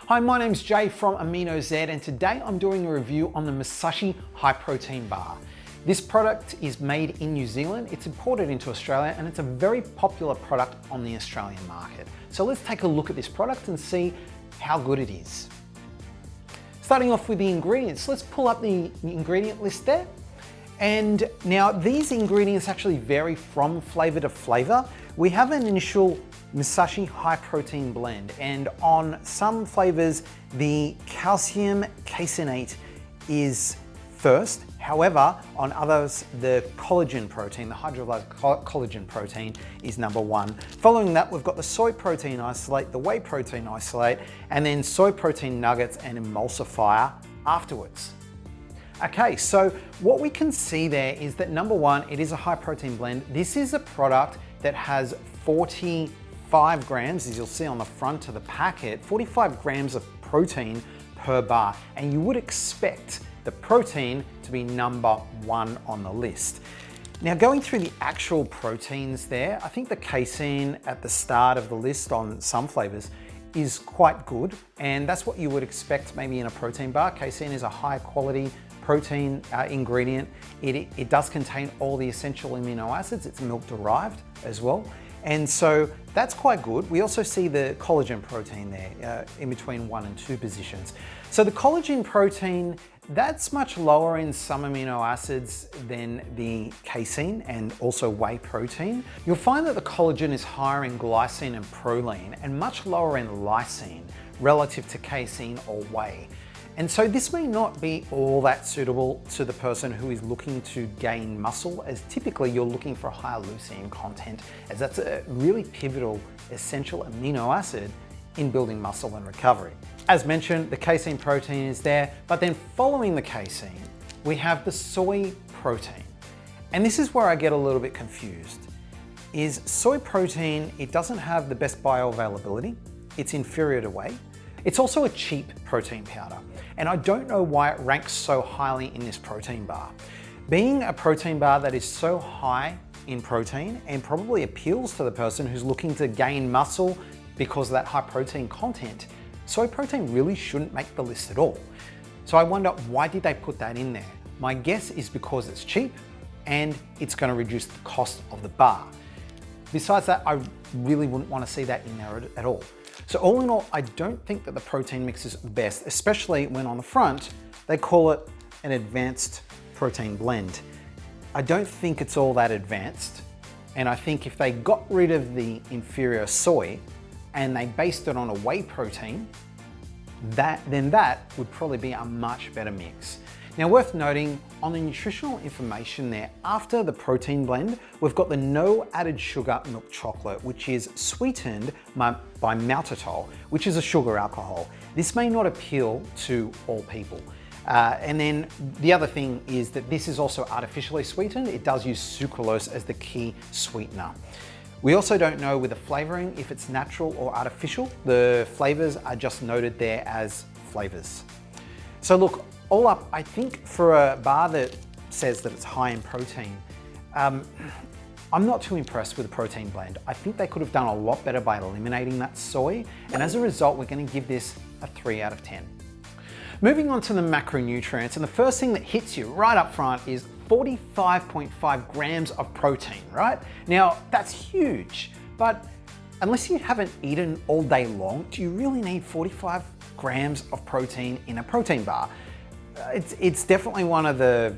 Hi, my name's Jay from AminoZ, and today I'm doing a review on the Musashi High Protein Bar. This product is made in New Zealand, it's imported into Australia, and it's a very popular product on the Australian market. So let's take a look at this product and see how good it is. Starting off with the ingredients, let's pull up the ingredient list there. And now these ingredients actually vary from flavor to flavor. We have an initial Musashi High Protein blend, and on some flavors the calcium caseinate is first. However, on others the collagen protein, the hydrolyzed collagen protein is number one. Following that, we've got the soy protein isolate, the whey protein isolate, and then soy protein nuggets and emulsifier afterwards. Okay, so what we can see there is that number one, it is a high protein blend. This is a product that has 45 grams, as you'll see on the front of the packet, 45 grams of protein per bar. And you would expect the protein to be number one on the list. Now, going through the actual proteins there, I think the casein at the start of the list on some flavors is quite good. And that's what you would expect maybe in a protein bar. Casein is a high quality protein ingredient. It does contain all the essential amino acids. It's milk derived as well. And so that's quite good. We also see the collagen protein there in between 1 and 2 positions. So the collagen protein, that's much lower in some amino acids than the casein and also whey protein. You'll find that the collagen is higher in glycine and proline and much lower in lysine relative to casein or whey. And so this may not be all that suitable to the person who is looking to gain muscle, as typically you're looking for higher leucine content, as that's a really pivotal essential amino acid in building muscle and recovery. As mentioned, the casein protein is there, but then following the casein, we have the soy protein. And this is where I get a little bit confused. Is soy protein, it doesn't have the best bioavailability, it's inferior to whey. It's also a cheap protein powder, and I don't know why it ranks so highly in this protein bar. Being a protein bar that is so high in protein and probably appeals to the person who's looking to gain muscle because of that high protein content, soy protein really shouldn't make the list at all. So I wonder, why did they put that in there? My guess is because it's cheap and it's going to reduce the cost of the bar. Besides that, I really wouldn't want to see that in there at all. So all in all, I don't think that the protein mix is best, especially when on the front, they call it an advanced protein blend. I don't think it's all that advanced. And I think if they got rid of the inferior soy and they based it on a whey protein, then that would probably be a much better mix. Now, worth noting, on the nutritional information there, after the protein blend, we've got the no added sugar milk chocolate, which is sweetened by maltitol, which is a sugar alcohol. This may not appeal to all people. And then the other thing is that this is also artificially sweetened. It does use sucralose as the key sweetener. We also don't know with the flavoring if it's natural or artificial. The flavors are just noted there as flavors. So look, all up, I think for a bar that says that it's high in protein, I'm not too impressed with the protein blend. I think they could have done a lot better by eliminating that soy, and as a result, we're going to give this a 3 out of 10. Moving on to the macronutrients, and the first thing that hits you right up front is 45.5 grams of protein, right? Now, that's huge, but unless you haven't eaten all day long, do you really need 45 grams of protein in a protein bar? It's definitely one of the,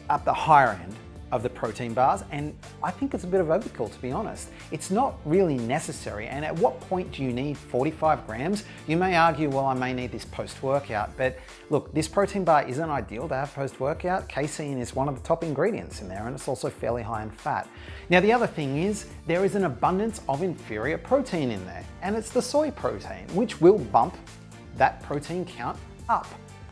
at the higher end of the protein bars, and I think it's a bit of overkill, to be honest. It's not really necessary, and at what point do you need 45 grams? You may argue, well, I may need this post-workout, but look, this protein bar isn't ideal to have post-workout. Casein is one of the top ingredients in there, and it's also fairly high in fat. Now, the other thing is, there is an abundance of inferior protein in there, and it's the soy protein, which will bump that protein count up.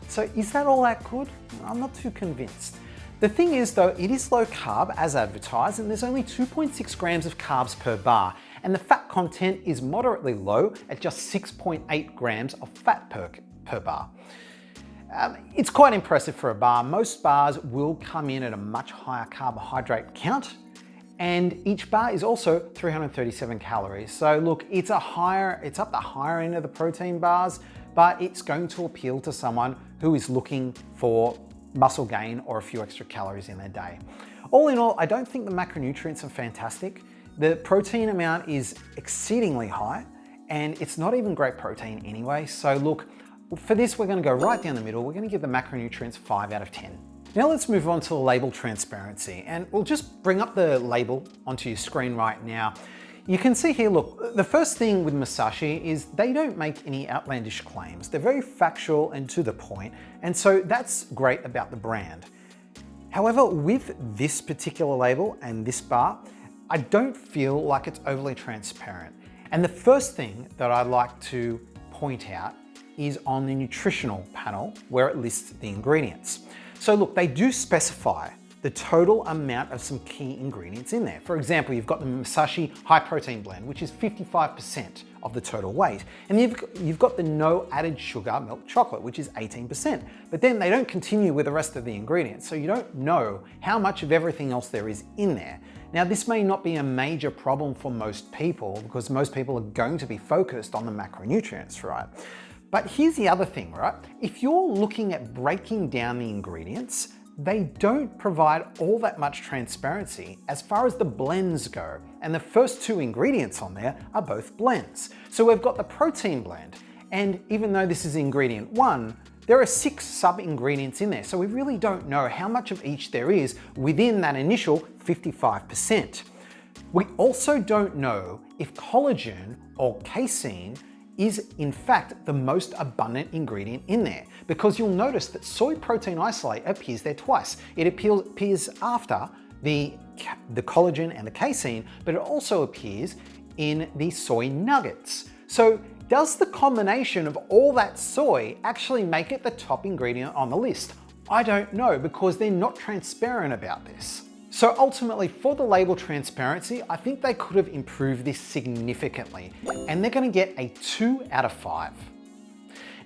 So is that all that good? I'm not too convinced. The thing is though, it is low carb as advertised, and there's only 2.6 grams of carbs per bar, and the fat content is moderately low at just 6.8 grams of fat per bar. It's quite impressive for a bar. Most bars will come in at a much higher carbohydrate count, and each bar is also 337 calories. So look, it's up the higher end of the protein bars, but it's going to appeal to someone who is looking for muscle gain or a few extra calories in their day. All in all, I don't think the macronutrients are fantastic. The protein amount is exceedingly high, and it's not even great protein anyway. So look, for this, we're gonna go right down the middle. We're gonna give the macronutrients 5 out of 10. Now let's move on to the label transparency, and we'll just bring up the label onto your screen right now. You can see here, look, the first thing with Musashi is they don't make any outlandish claims. They're very factual and to the point, and so that's great about the brand. However, with this particular label and this bar, I don't feel like it's overly transparent. And the first thing that I'd like to point out is on the nutritional panel where it lists the ingredients. So look, they do specify the total amount of some key ingredients in there. For example, you've got the Musashi High Protein Blend, which is 55% of the total weight. And you've got the no added sugar milk chocolate, which is 18%. But then they don't continue with the rest of the ingredients, so you don't know how much of everything else there is in there. Now, this may not be a major problem for most people because most people are going to be focused on the macronutrients, right? But here's the other thing, right? If you're looking at breaking down the ingredients, they don't provide all that much transparency as far as the blends go. And the first two ingredients on there are both blends. So we've got the protein blend, and even though this is ingredient 1, there are 6 sub-ingredients in there. So we really don't know how much of each there is within that initial 55%. We also don't know if collagen or casein is in fact the most abundant ingredient in there, because you'll notice that soy protein isolate appears there twice. It appears after the collagen and the casein, but it also appears in the soy nuggets. So does the combination of all that soy actually make it the top ingredient on the list? I don't know, because they're not transparent about this. So ultimately, for the label transparency, I think they could have improved this significantly, and they're going to get a 2 out of 5.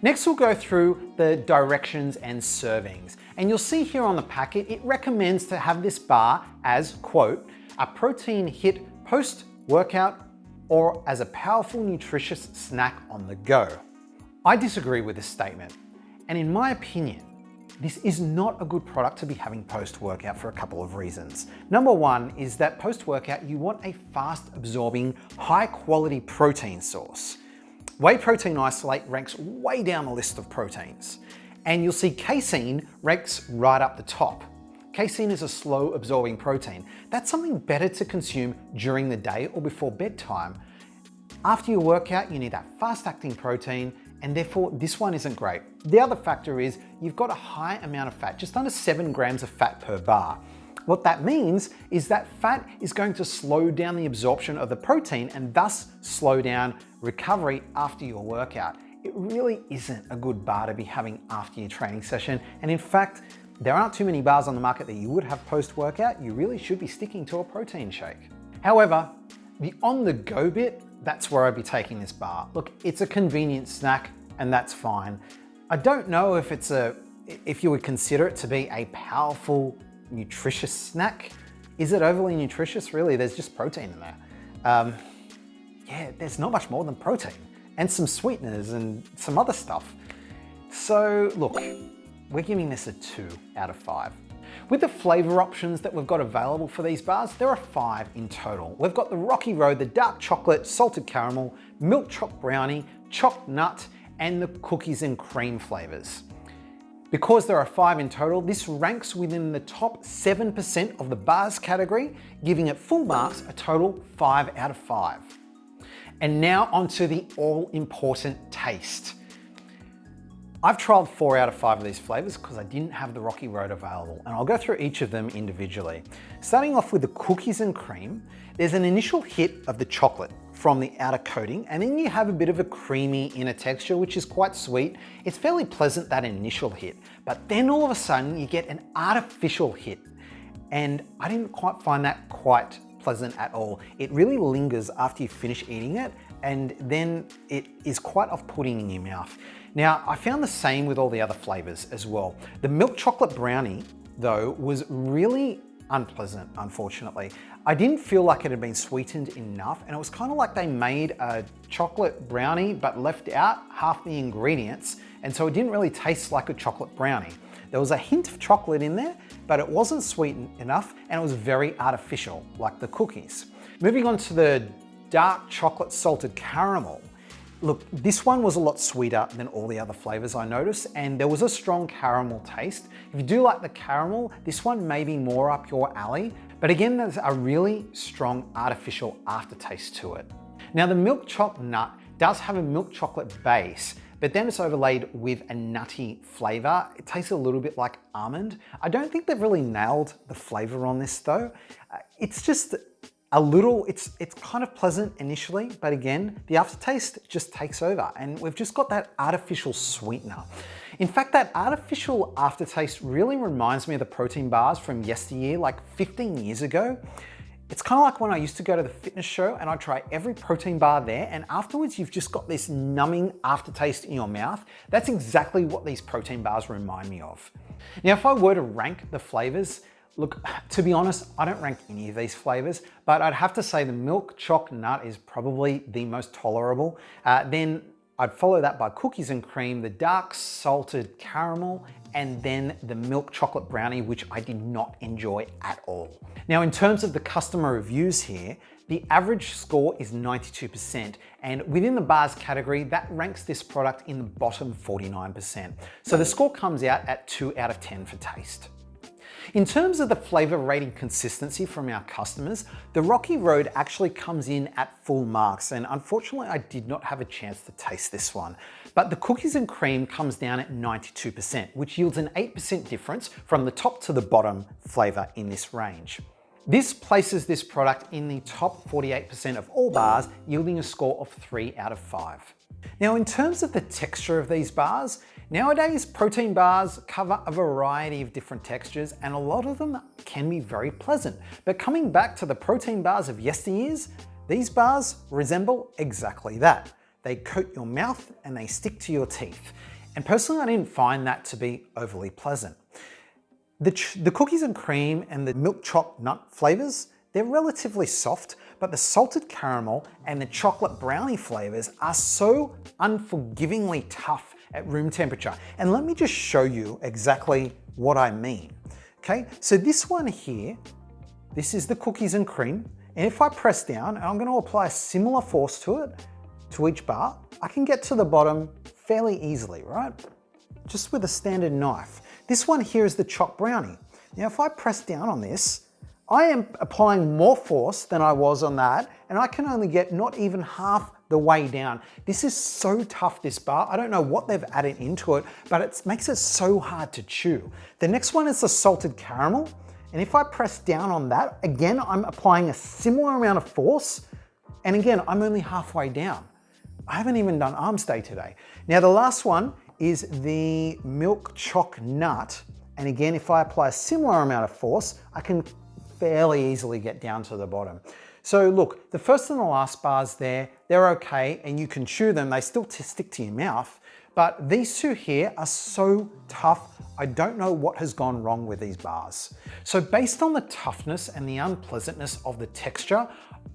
Next, we'll go through the directions and servings. And you'll see here on the packet, it recommends to have this bar as, quote, a protein hit post-workout or as a powerful, nutritious snack on the go. I disagree with this statement. And in my opinion, this is not a good product to be having post-workout for a couple of reasons. Number one is that post-workout, you want a fast-absorbing, high-quality protein source. Whey protein isolate ranks way down the list of proteins. And you'll see casein ranks right up the top. Casein is a slow-absorbing protein. That's something better to consume during the day or before bedtime. After your workout, you need that fast-acting protein, and therefore this one isn't great. The other factor is you've got a high amount of fat, just under 7 grams of fat per bar. What that means is that fat is going to slow down the absorption of the protein and thus slow down recovery after your workout. It really isn't a good bar to be having after your training session. And in fact, there aren't too many bars on the market that you would have post-workout. You really should be sticking to a protein shake. However, the on-the-go bit, that's where I'd be taking this bar. Look, it's a convenient snack and that's fine. I don't know if you would consider it to be a powerful, nutritious snack. Is it overly nutritious? Really, there's just protein in there. Yeah, there's not much more than protein and some sweeteners and some other stuff. So look, we're giving this a 2 out of 5. With the flavor options that we've got available for these bars, there are 5 in total. We've got the Rocky Road, the dark chocolate, salted caramel, milk choc brownie, choc nut, and the cookies and cream flavors. Because there are 5 in total, this ranks within the top 7% of the bars category, giving it full marks, a total 5 out of 5. And now onto the all-important taste. I've trialed 4 out of 5 of these flavors because I didn't have the Rocky Road available, and I'll go through each of them individually. Starting off with the cookies and cream, there's an initial hit of the chocolate from the outer coating, and then you have a bit of a creamy inner texture, which is quite sweet. It's fairly pleasant, that initial hit, but then all of a sudden you get an artificial hit, and I didn't quite find that quite pleasant at all. It really lingers after you finish eating it, and then it is quite off-putting in your mouth. Now, I found the same with all the other flavors as well. The milk chocolate brownie, though, was really unpleasant, unfortunately. I didn't feel like it had been sweetened enough, and it was kind of like they made a chocolate brownie but left out half the ingredients, and so it didn't really taste like a chocolate brownie. There was a hint of chocolate in there, but it wasn't sweet enough, and it was very artificial, like the cookies. Moving on to the dark chocolate salted caramel. Look, this one was a lot sweeter than all the other flavors I noticed, and there was a strong caramel taste. If you do like the caramel, this one may be more up your alley, but again, there's a really strong artificial aftertaste to it. Now, the milk choc nut does have a milk chocolate base, but then it's overlaid with a nutty flavor. It tastes a little bit like almond. I don't think they've really nailed the flavor on this though. It's just a little, it's kind of pleasant initially, but again, the aftertaste just takes over, and we've just got that artificial sweetener. In fact, that artificial aftertaste really reminds me of the protein bars from yesteryear, like 15 years ago. It's kind of like when I used to go to the fitness show and I'd try every protein bar there, and afterwards you've just got this numbing aftertaste in your mouth. That's exactly what these protein bars remind me of. Now, if I were to rank the flavors, look, to be honest, I don't rank any of these flavors, but I'd have to say the milk choc nut is probably the most tolerable. Then I'd follow that by cookies and cream, the dark salted caramel, and then the milk chocolate brownie, which I did not enjoy at all. Now, in terms of the customer reviews here, the average score is 92%, and within the bars category, that ranks this product in the bottom 49%. So the score comes out at 2 out of 10 for taste. In terms of the flavor rating consistency from our customers, the Rocky Road actually comes in at full marks, and unfortunately I did not have a chance to taste this one. But the cookies and cream comes down at 92%, which yields an 8% difference from the top to the bottom flavor in this range. This places this product in the top 48% of all bars, yielding a score of 3 out of 5. Now, in terms of the texture of these bars, nowadays protein bars cover a variety of different textures, and a lot of them can be very pleasant. But coming back to the protein bars of yesteryears, these bars resemble exactly that. They coat your mouth and they stick to your teeth. And personally, I didn't find that to be overly pleasant. The cookies and cream and the milk choc nut flavors, they're relatively soft, but the salted caramel and the chocolate brownie flavors are so unforgivingly tough at room temperature. And let me just show you exactly what I mean. Okay, so this one here, this is the cookies and cream. And if I press down, and I'm going to apply a similar force to it, to each bar, I can get to the bottom fairly easily, right? Just with a standard knife. This one here is the choc brownie. Now, if I press down on this, I am applying more force than I was on that, and I can only get not even half the way down. This is so tough, this bar. I don't know what they've added into it, but it makes it so hard to chew. The next one is the salted caramel, and if I press down on that, again, I'm applying a similar amount of force, and again, I'm only halfway down. I haven't even done arms day today. Now, the last one is the milk choc nut, and again, if I apply a similar amount of force, I can fairly easily get down to the bottom. So look, the first and the last bars there, they're okay, and you can chew them, they still stick to your mouth, but these two here are so tough, I don't know what has gone wrong with these bars. So based on the toughness and the unpleasantness of the texture,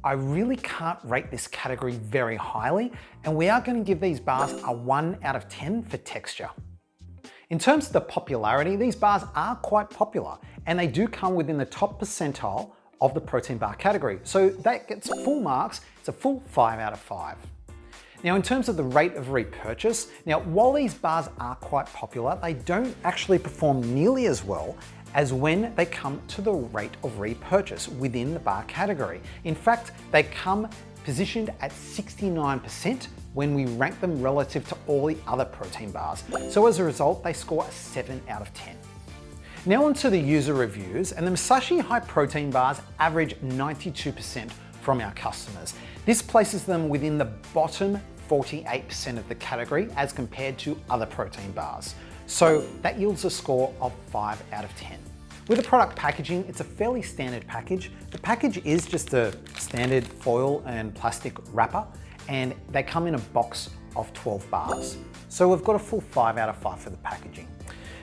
I really can't rate this category very highly, and we are going to give these bars a 1 out of 10 for texture. In terms of the popularity, these bars are quite popular, and they do come within the top percentile of the protein bar category. So that gets full marks, it's a full 5 out of 5. Now, in terms of the rate of repurchase, now while these bars are quite popular, they don't actually perform nearly as well as when they come to the rate of repurchase within the bar category. In fact, they come positioned at 69% when we rank them relative to all the other protein bars. So as a result, they score a 7 out of 10. Now onto the user reviews, and the Musashi High Protein Bars average 92% from our customers. This places them within the bottom 48% of the category as compared to other protein bars. So that yields a score of 5 out of 10. With the product packaging, it's a fairly standard package. The package is just a standard foil and plastic wrapper, and they come in a box of 12 bars. So we've got a full 5 out of 5 for the packaging.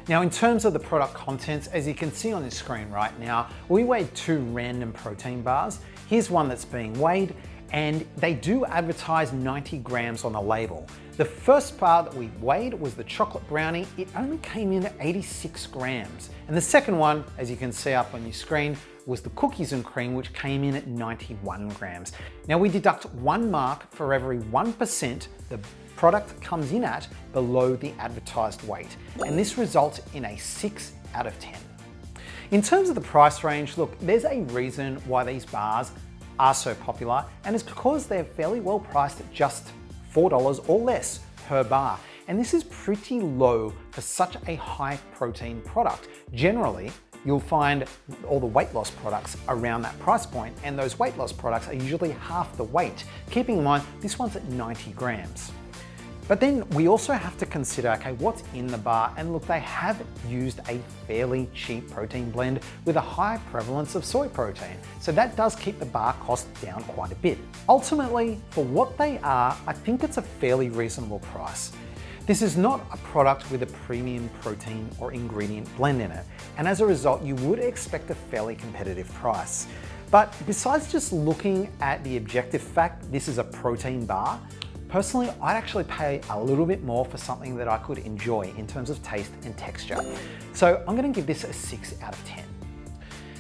Now, in terms of the product contents, as you can see on this screen right now, we weighed 2 random protein bars. Here's one that's being weighed, and they do advertise 90 grams on the label. The first bar that we weighed was the chocolate brownie. It only came in at 86 grams. And the second one, as you can see up on your screen, was the cookies and cream, which came in at 91 grams. Now we deduct 1 mark for every 1% the product comes in at below the advertised weight. And this results in a 6 out of 10. In terms of the price range, look, there's a reason why these bars are so popular, and it's because they're fairly well priced at just $4 or less per bar. And this is pretty low for such a high protein product. Generally, you'll find all the weight loss products around that price point, and those weight loss products are usually half the weight. Keeping in mind, this one's at 90 grams. But then we also have to consider, okay, what's in the bar? And look, they have used a fairly cheap protein blend with a high prevalence of soy protein. So that does keep the bar cost down quite a bit. Ultimately, for what they are, I think it's a fairly reasonable price. This is not a product with a premium protein or ingredient blend in it. And as a result, you would expect a fairly competitive price. But besides just looking at the objective fact, this is a protein bar, personally, I'd actually pay a little bit more for something that I could enjoy in terms of taste and texture. So I'm gonna give this a 6 out of 10.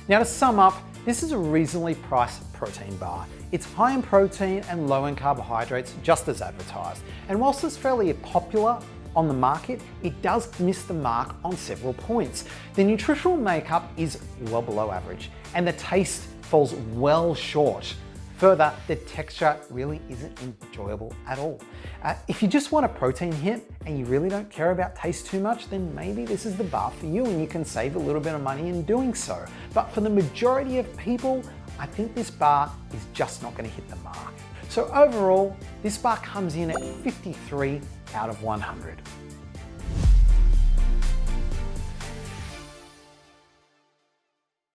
Now to sum up, this is a reasonably priced protein bar. It's high in protein and low in carbohydrates, just as advertised. And whilst it's fairly popular on the market, it does miss the mark on several points. The nutritional makeup is well below average, and the taste falls well short. Further, the texture really isn't enjoyable at all. If you just want a protein hit and you really don't care about taste too much, then maybe this is the bar for you and you can save a little bit of money in doing so. But for the majority of people, I think this bar is just not going to hit the mark. So overall, this bar comes in at 53 out of 100.